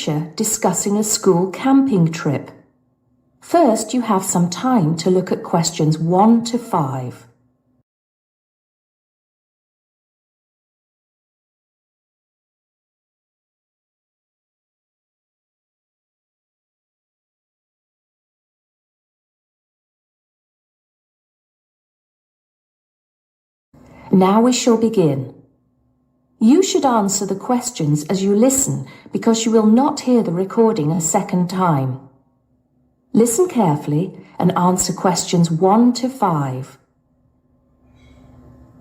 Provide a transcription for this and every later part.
teacher discussing a school camping trip. First, you have some time to look at questions 1 to 5. Now we shall begin. You should answer the questions as you listen because you will not hear the recording a second time. Listen carefully and answer questions 1 to 5.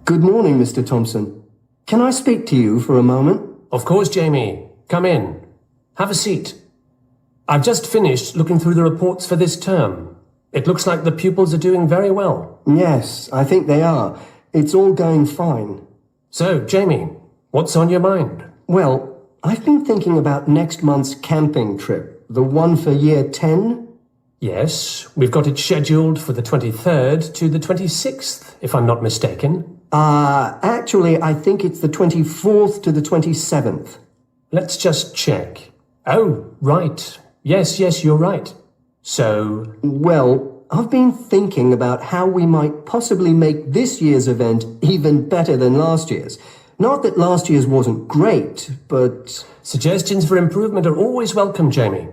Good morning, Mr. Thompson. Can I speak to you for a moment? Of course, Jamie. Come in. Have a seat. I've just finished looking through the reports for this term. It looks like the pupils are doing very well. Yes, I think they are. It's all going fine. So, Jamie, what's on your mind? Well, I've been thinking about next month's camping trip, the one for year 10. Yes, we've got it scheduled for the 23rd to the 26th, if I'm not mistaken. Actually, I think it's the 24th to the 27th. Let's just check. Oh, right. Yes, you're right. So... Well, I've been thinking about how we might possibly make this year's event even better than last year's. Not that last year's wasn't great, but... Suggestions for improvement are always welcome, Jamie.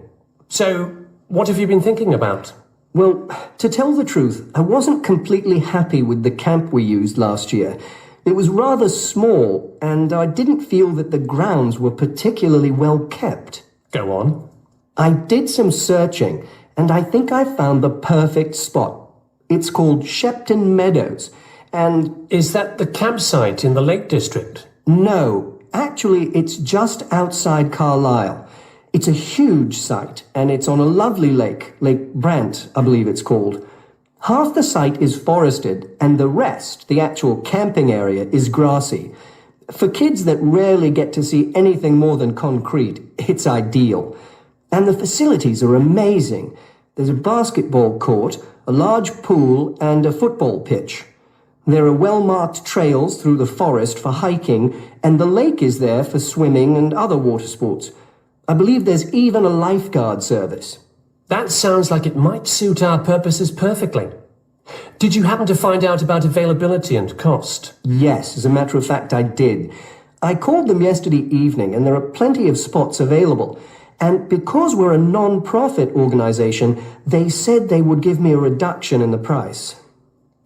So, what have you been thinking about? Well, to tell the truth, I wasn't completely happy with the camp we used last year. It was rather small, and I didn't feel that the grounds were particularly well kept. Go on. I did some searching, and I think I found the perfect spot. It's called Shepton Meadows, and... Is that the campsite in the Lake District? No, actually it's just outside Carlisle. It's a huge site, and it's on a lovely lake, Lake Brant, I believe it's called. Half the site is forested, and the rest, the actual camping area, is grassy. For kids that rarely get to see anything more than concrete, it's ideal. And the facilities are amazing. There's a basketball court, a large pool, and a football pitch. There are well-marked trails through the forest for hiking, and the lake is there for swimming and other water sports. I believe there's even a lifeguard service. That sounds like it might suit our purposes perfectly. Did you happen to find out about availability and cost? Yes, as a matter of fact, I did. I called them yesterday evening, and there are plenty of spots available. And because we're a non-profit organization, they said they would give me a reduction in the price.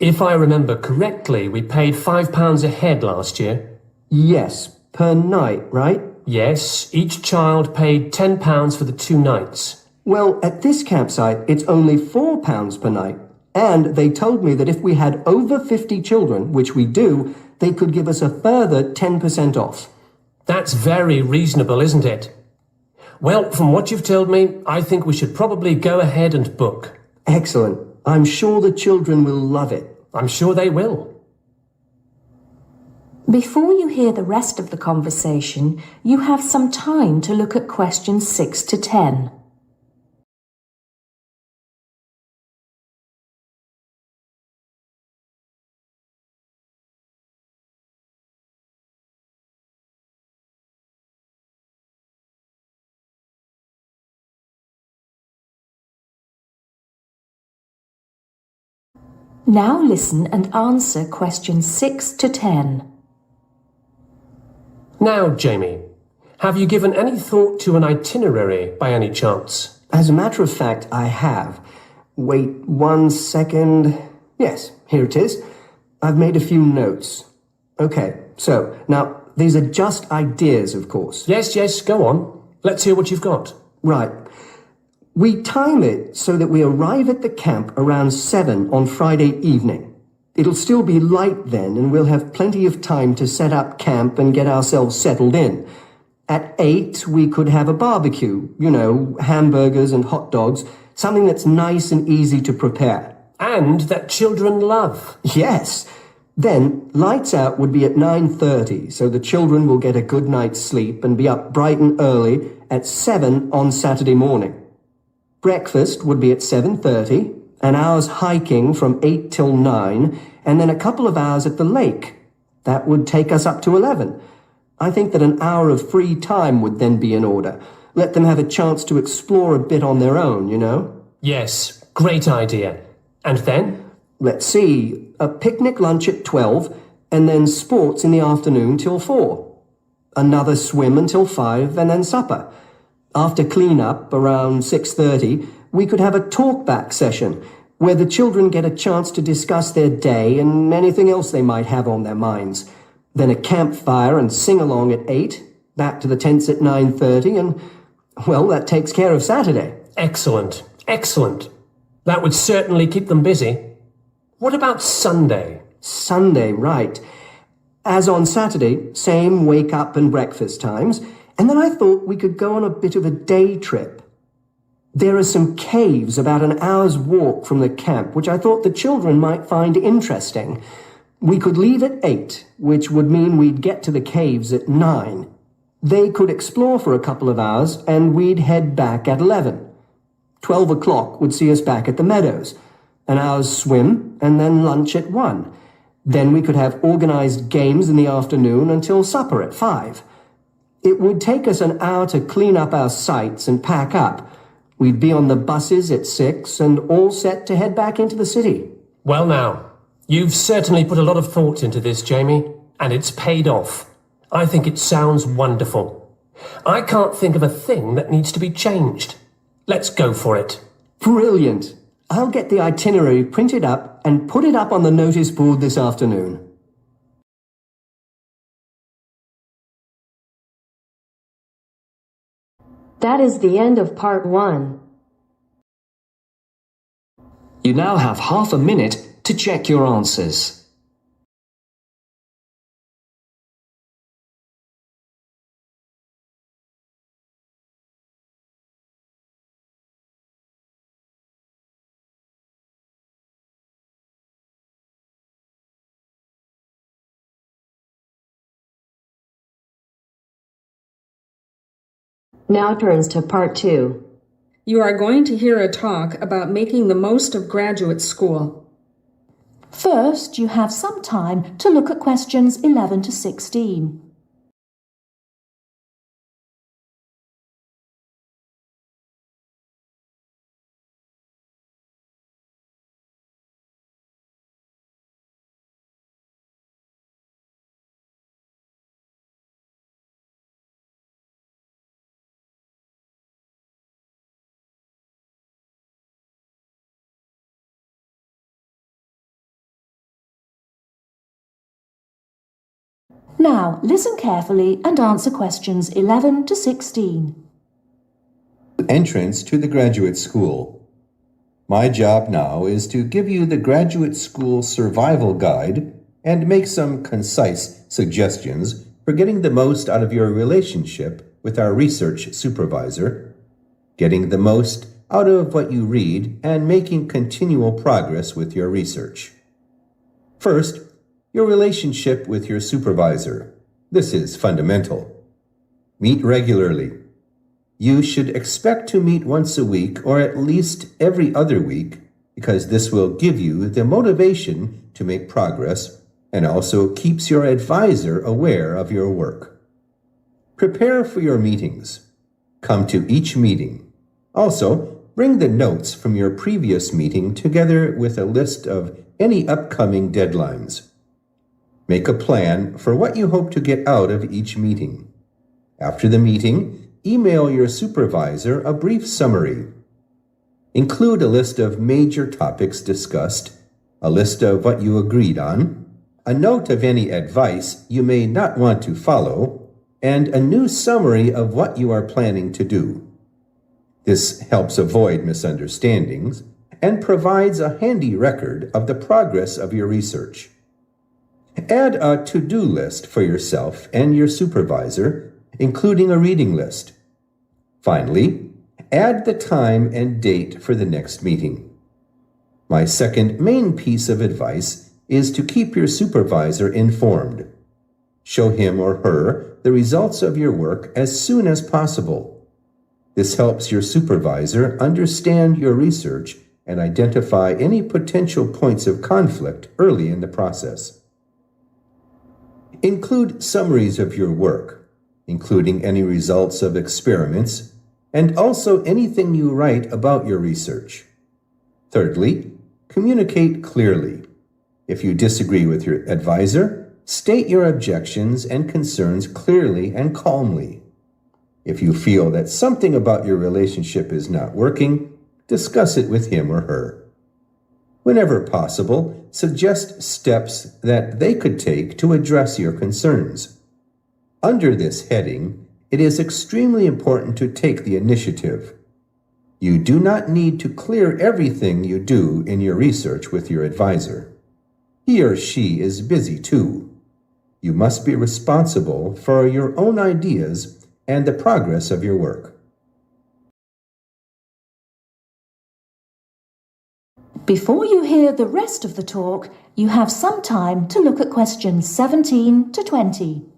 If I remember correctly, we paid £5 a head last year. Yes, per night, right? Yes, each child paid £10 for the 2 nights. Well, at this campsite, it's only £4 per night. And they told me that if we had over 50 children, which we do, they could give us a further 10% off. That's very reasonable, isn't it? Well, from what you've told me, I think we should probably go ahead and book. Excellent. I'm sure the children will love it. I'm sure they will. Before you hear the rest of the conversation, you have some time to look at questions 6 to 10. Now listen and answer questions 6 to 10. Now, Jamie, have you given any thought to an itinerary by any chance? As a matter of fact, I have. Wait 1 second. Yes, here it is. I've made a few notes. Okay, so, now, these are just ideas, of course. Yes, go on. Let's hear what you've got. Right. We time it so that we arrive at the camp around 7 on Friday evening. It'll still be light then, and we'll have plenty of time to set up camp and get ourselves settled in. At 8, we could have a barbecue, hamburgers and hot dogs, something that's nice and easy to prepare. And that children love. Yes. Then, lights out would be at 9:30, so the children will get a good night's sleep and be up bright and early at 7 on Saturday morning. Breakfast would be at 7:30, an hour's hiking from 8 till 9, and then a couple of hours at the lake. That would take us up to 11. I think that an hour of free time would then be in order. Let them have a chance to explore a bit on their own, you know? Yes, great idea. And then? Let's see, a picnic lunch at 12, and then sports in the afternoon till 4. Another swim until 5, and then supper. After clean-up, around 6:30, we could have a talk-back session, where the children get a chance to discuss their day and anything else they might have on their minds. Then a campfire and sing-along at 8, back to the tents at 9:30, and, well, that takes care of Saturday. Excellent, excellent. That would certainly keep them busy. What about Sunday? Sunday, right. As on Saturday, same wake-up and breakfast times, and then I thought we could go on a bit of a day trip. There are some caves about an hour's walk from the camp, which I thought the children might find interesting. We could leave at 8, which would mean we'd get to the caves at 9. They could explore for a couple of hours, and we'd head back at 11. 12 o'clock would see us back at the meadows. An hour's swim, and then lunch at 1. Then we could have organized games in the afternoon until supper at 5. It would take us an hour to clean up our sites and pack up. We'd be on the buses at 6 and all set to head back into the city. Well now, you've certainly put a lot of thought into this, Jamie, and it's paid off. I think it sounds wonderful. I can't think of a thing that needs to be changed. Let's go for it. Brilliant. I'll get the itinerary printed up and put it up on the notice board this afternoon. That is the end of part 1. You now have half a minute to check your answers. Now turns to part 2. You are going to hear a talk about making the most of graduate school. First, you have some time to look at questions 11 to 16. Now, listen carefully and answer questions 11 to 16. Entrance to the graduate school. My job now is to give you the graduate school survival guide and make some concise suggestions for getting the most out of your relationship with our research supervisor, getting the most out of what you read, and making continual progress with your research. First, your relationship with your supervisor. This is fundamental. Meet regularly. You should expect to meet once a week or at least every other week, because this will give you the motivation to make progress and also keeps your advisor aware of your work. Prepare for your meetings. Come to each meeting. Also, bring the notes from your previous meeting together with a list of any upcoming deadlines. Make a plan for what you hope to get out of each meeting. After the meeting, email your supervisor a brief summary. Include a list of major topics discussed, a list of what you agreed on, a note of any advice you may not want to follow, and a new summary of what you are planning to do. This helps avoid misunderstandings and provides a handy record of the progress of your research. Add a to-do list for yourself and your supervisor, including a reading list. Finally, add the time and date for the next meeting. My second main piece of advice is to keep your supervisor informed. Show him or her the results of your work as soon as possible. This helps your supervisor understand your research and identify any potential points of conflict early in the process. Include summaries of your work, including any results of experiments, and also anything you write about your research. Thirdly, communicate clearly. If you disagree with your advisor, state your objections and concerns clearly and calmly. If you feel that something about your relationship is not working, discuss it with him or her. Whenever possible, suggest steps that they could take to address your concerns. Under this heading, it is extremely important to take the initiative. You do not need to clear everything you do in your research with your advisor. He or she is busy too. You must be responsible for your own ideas and the progress of your work. Before you hear the rest of the talk, you have some time to look at questions 17 to 20.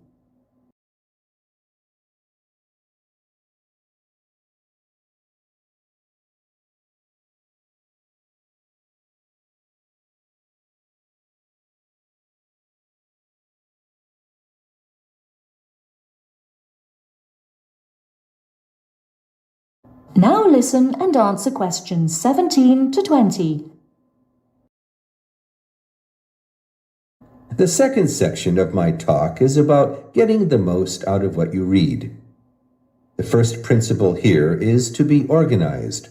Now listen and answer questions 17 to 20. The second section of my talk is about getting the most out of what you read. The first principle here is to be organized.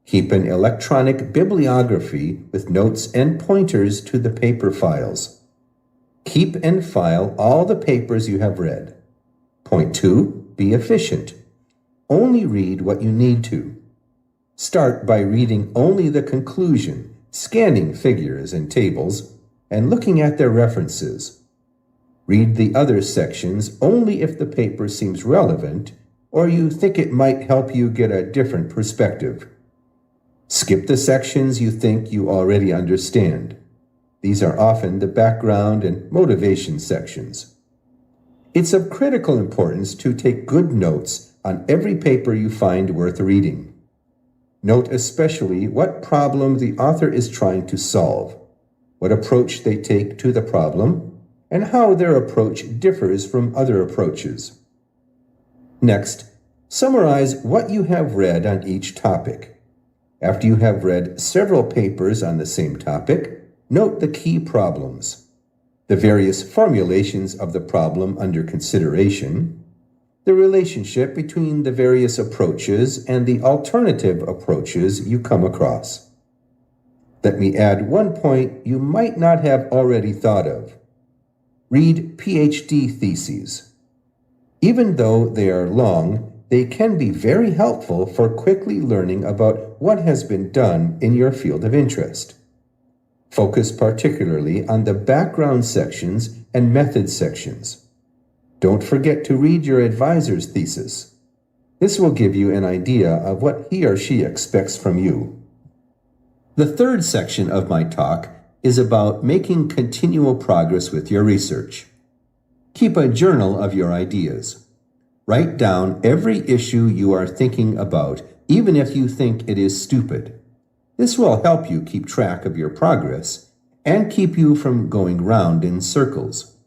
Keep an electronic bibliography with notes and pointers to the paper files. Keep and file all the papers you have read. Point 2, be efficient. Only read what you need to. Start by reading only the conclusion, scanning figures and tables, and looking at their references. Read the other sections only if the paper seems relevant or you think it might help you get a different perspective. Skip the sections you think you already understand. These are often the background and motivation sections. It's of critical importance to take good notes on every paper you find worth reading. Note especially what problem the author is trying to solve, what approach they take to the problem, and how their approach differs from other approaches. Next, summarize what you have read on each topic. After you have read several papers on the same topic, note the key problems, the various formulations of the problem under consideration, the relationship between the various approaches and the alternative approaches you come across. Let me add one point you might not have already thought of. Read PhD theses. Even though they are long, they can be very helpful for quickly learning about what has been done in your field of interest. Focus particularly on the background sections and method sections. Don't forget to read your advisor's thesis. This will give you an idea of what he or she expects from you. The third section of my talk is about making continual progress with your research. Keep a journal of your ideas. Write down every issue you are thinking about, even if you think it is stupid. This will help you keep track of your progress and keep you from going round in circles.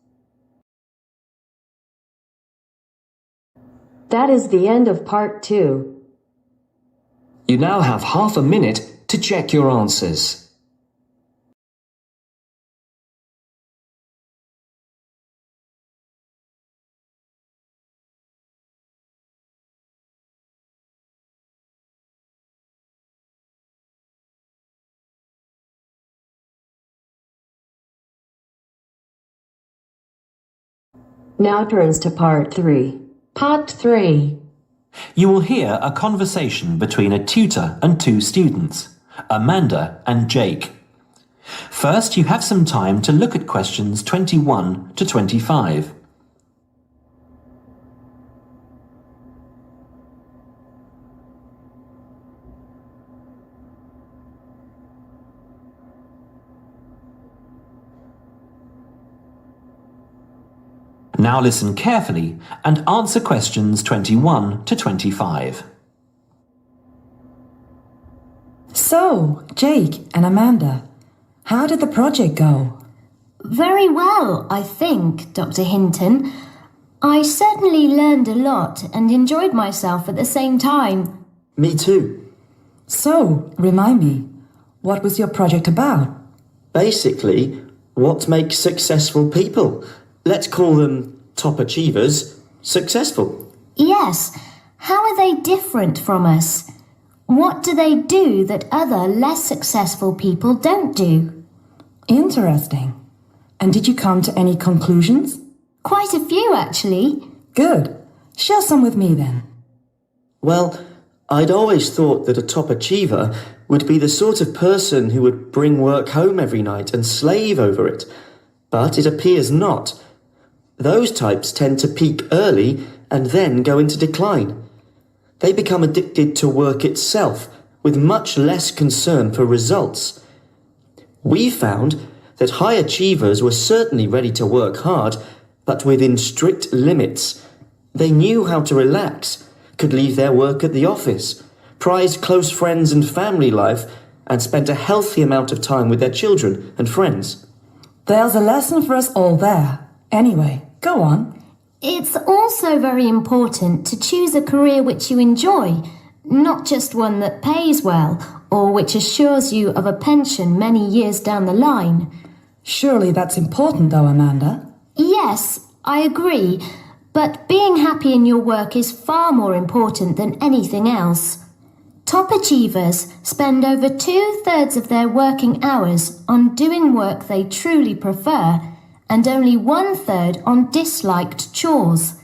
That is the end of part 2. You now have half a minute to check your answers. Now turns to part 3. Part 3. You will hear a conversation between a tutor and two students, Amanda and Jake. First, you have some time to look at questions 21 to 25. Now listen carefully and answer questions 21 to 25. So, Jake and Amanda, how did the project go? Very well, I think, Dr. Hinton. I certainly learned a lot and enjoyed myself at the same time. Me too. So, remind me, what was your project about? Basically, what makes successful people, let's call them top achievers, successful? Yes, how are they different from us? What do they do that other less successful people don't do? Interesting. And did you come to any conclusions? Quite a few, actually. Good. Share some with me then. Well, I'd always thought that a top achiever would be the sort of person who would bring work home every night and slave over it. But it appears not. Those types tend to peak early and then go into decline. They become addicted to work itself, with much less concern for results. We found that high achievers were certainly ready to work hard, but within strict limits. They knew how to relax, could leave their work at the office, prized close friends and family life, and spent a healthy amount of time with their children and friends. There's a lesson for us all there. Anyway, go on. It's also very important to choose a career which you enjoy, not just one that pays well or which assures you of a pension many years down the line. Surely that's important though, Amanda. Yes, I agree, but being happy in your work is far more important than anything else. Top achievers spend over 2/3 of their working hours on doing work they truly prefer and only 1/3 on disliked chores.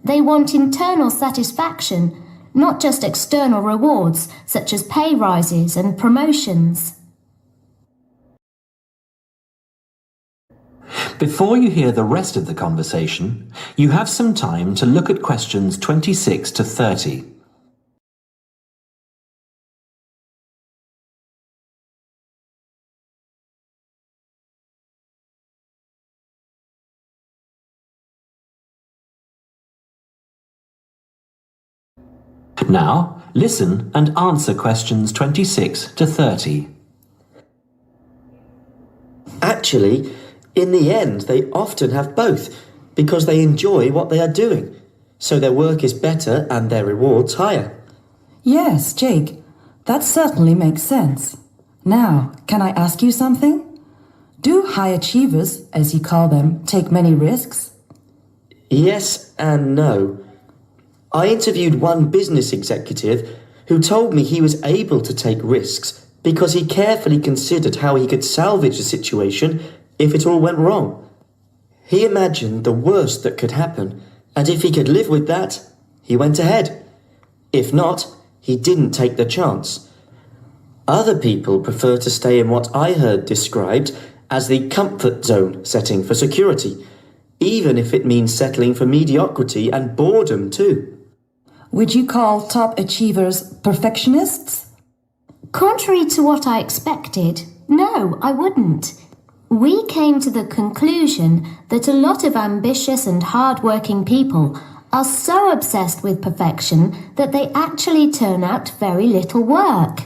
They want internal satisfaction, not just external rewards such as pay rises and promotions. Before you hear the rest of the conversation, you have some time to look at questions 26 to 30. Now, listen and answer questions 26 to 30. Actually, in the end, they often have both, because they enjoy what they are doing. So their work is better and their rewards higher. Yes, Jake, that certainly makes sense. Now, can I ask you something? Do high achievers, as you call them, take many risks? Yes and no. I interviewed one business executive who told me he was able to take risks because he carefully considered how he could salvage the situation if it all went wrong. He imagined the worst that could happen, and if he could live with that, he went ahead. If not, he didn't take the chance. Other people prefer to stay in what I heard described as the comfort zone setting for security, even if it means settling for mediocrity and boredom too. Would you call top achievers perfectionists? Contrary to what I expected, no, I wouldn't. We came to the conclusion that a lot of ambitious and hard-working people are so obsessed with perfection that they actually turn out very little work.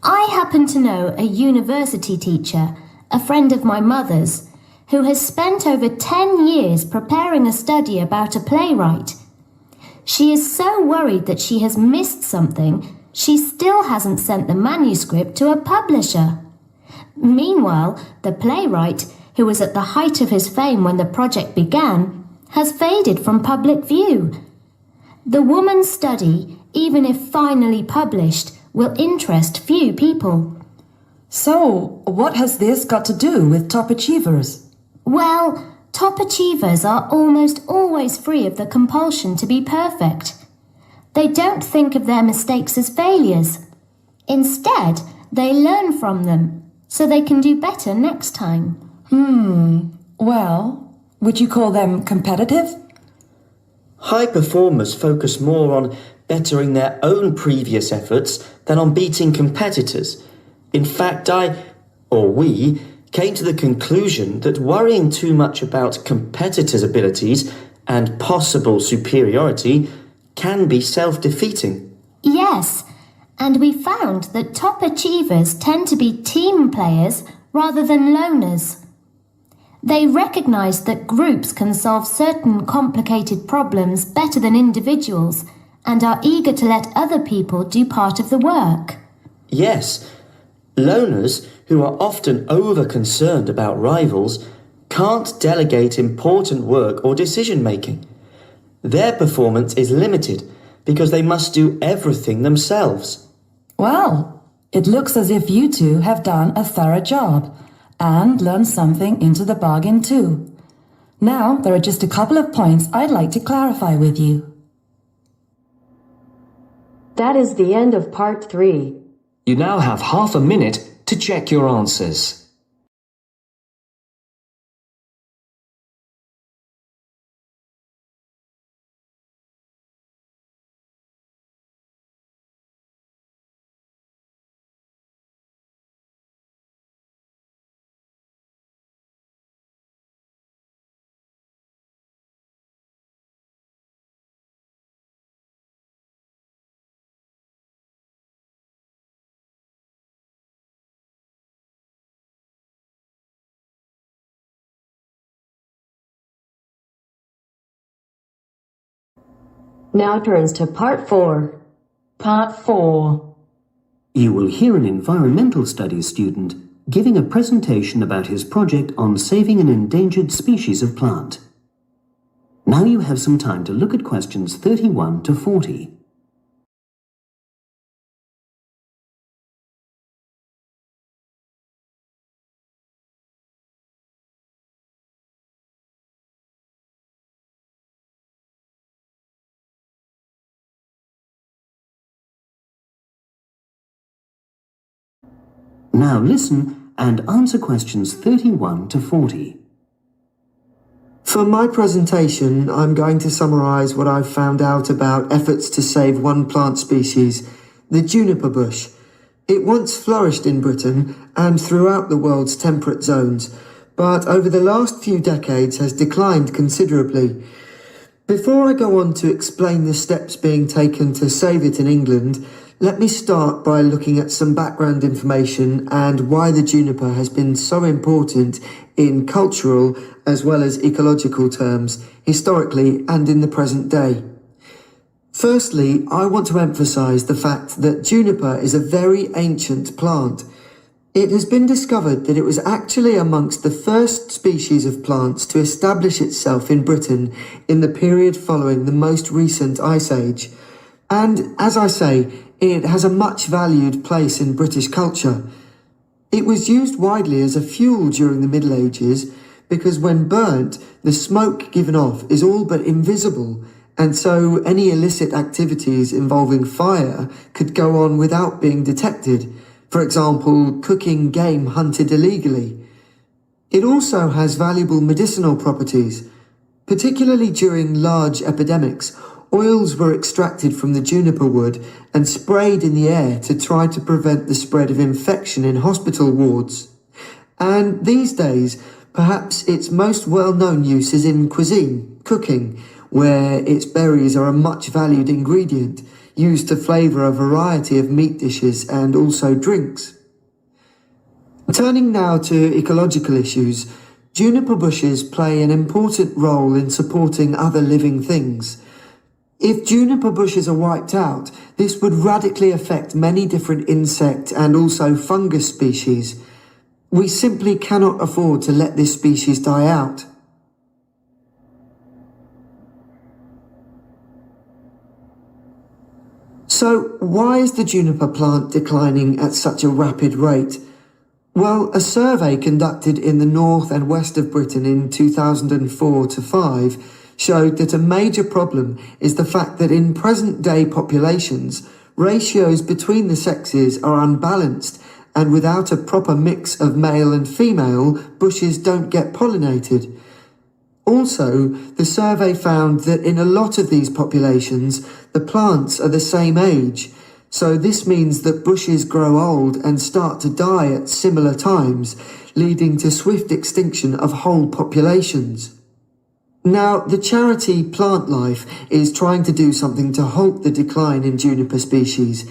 I happen to know a university teacher, a friend of my mother's, who has spent over 10 years preparing a study about a playwright. She is so worried that she has missed something, she still hasn't sent the manuscript to a publisher. Meanwhile, the playwright, who was at the height of his fame when the project began, has faded from public view. The woman's study, even if finally published, will interest few people. So, what has this got to do with top achievers? Well, top achievers are almost always free of the compulsion to be perfect. They don't think of their mistakes as failures. Instead, they learn from them, so they can do better next time. Well, would you call them competitive? High performers focus more on bettering their own previous efforts than on beating competitors. In fact, we came to the conclusion that worrying too much about competitors' abilities and possible superiority can be self-defeating. Yes, and we found that top achievers tend to be team players rather than loners. They recognise that groups can solve certain complicated problems better than individuals and are eager to let other people do part of the work. Yes, loners, who are often over-concerned about rivals, can't delegate important work or decision-making. Their performance is limited because they must do everything themselves. Well, it looks as if you two have done a thorough job and learned something into the bargain too. Now, there are just a couple of points I'd like to clarify with you. That is the end of part 3. You now have half a minute to check your answers. Now turns to part 4. Part 4. You will hear an environmental studies student giving a presentation about his project on saving an endangered species of plant. Now you have some time to look at questions 31 to 40. Now listen and answer questions 31 to 40. For my presentation, I'm going to summarise what I've found out about efforts to save one plant species, the juniper bush. It once flourished in Britain and throughout the world's temperate zones, but over the last few decades has declined considerably. Before I go on to explain the steps being taken to save it in England, let me start by looking at some background information and why the juniper has been so important in cultural as well as ecological terms, historically and in the present day. Firstly, I want to emphasise the fact that juniper is a very ancient plant. It has been discovered that it was actually amongst the first species of plants to establish itself in Britain in the period following the most recent Ice Age. And, as I say, it has a much valued place in British culture. It was used widely as a fuel during the Middle Ages because when burnt, the smoke given off is all but invisible, and so any illicit activities involving fire could go on without being detected. For example, cooking game hunted illegally. It also has valuable medicinal properties. Particularly during large epidemics, oils were extracted from the juniper wood and sprayed in the air to try to prevent the spread of infection in hospital wards. And these days, perhaps its most well-known use is in cuisine, cooking, where its berries are a much valued ingredient, used to flavour a variety of meat dishes and also drinks. Turning now to ecological issues, juniper bushes play an important role in supporting other living things. If juniper bushes are wiped out, this would radically affect many different insect and also fungus species. We simply cannot afford to let this species die out. So, why is the juniper plant declining at such a rapid rate? Well, a survey conducted in the north and west of Britain in 2004 to 5 showed that a major problem is the fact that in present-day populations, ratios between the sexes are unbalanced, and without a proper mix of male and female, bushes don't get pollinated. Also, the survey found that in a lot of these populations, the plants are the same age, so this means that bushes grow old and start to die at similar times, leading to swift extinction of whole populations. Now, the charity Plant Life is trying to do something to halt the decline in juniper species.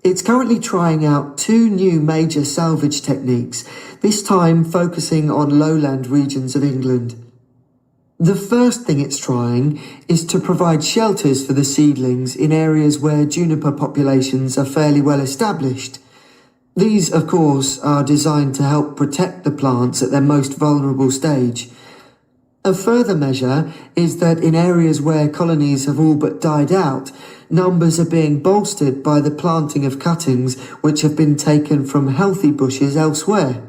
It's currently trying out 2 new major salvage techniques, this time focusing on lowland regions of England. The first thing it's trying is to provide shelters for the seedlings in areas where juniper populations are fairly well established. These, of course, are designed to help protect the plants at their most vulnerable stage. A further measure is that in areas where colonies have all but died out, numbers are being bolstered by the planting of cuttings which have been taken from healthy bushes elsewhere.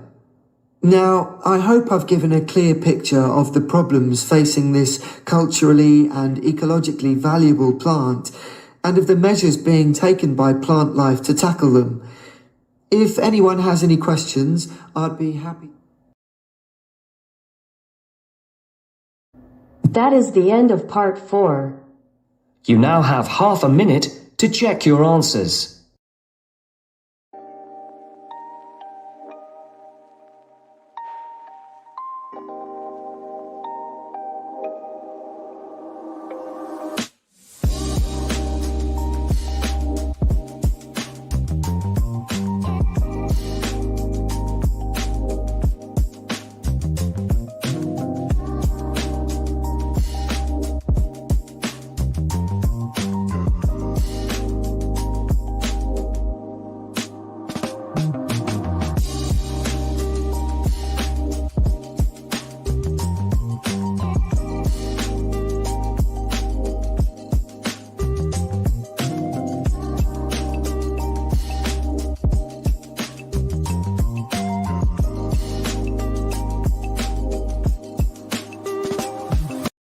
Now, I hope I've given a clear picture of the problems facing this culturally and ecologically valuable plant, and of the measures being taken by plant life to tackle them. If anyone has any questions, I'd be happy. That is the end of part 4. You now have half a minute to check your answers.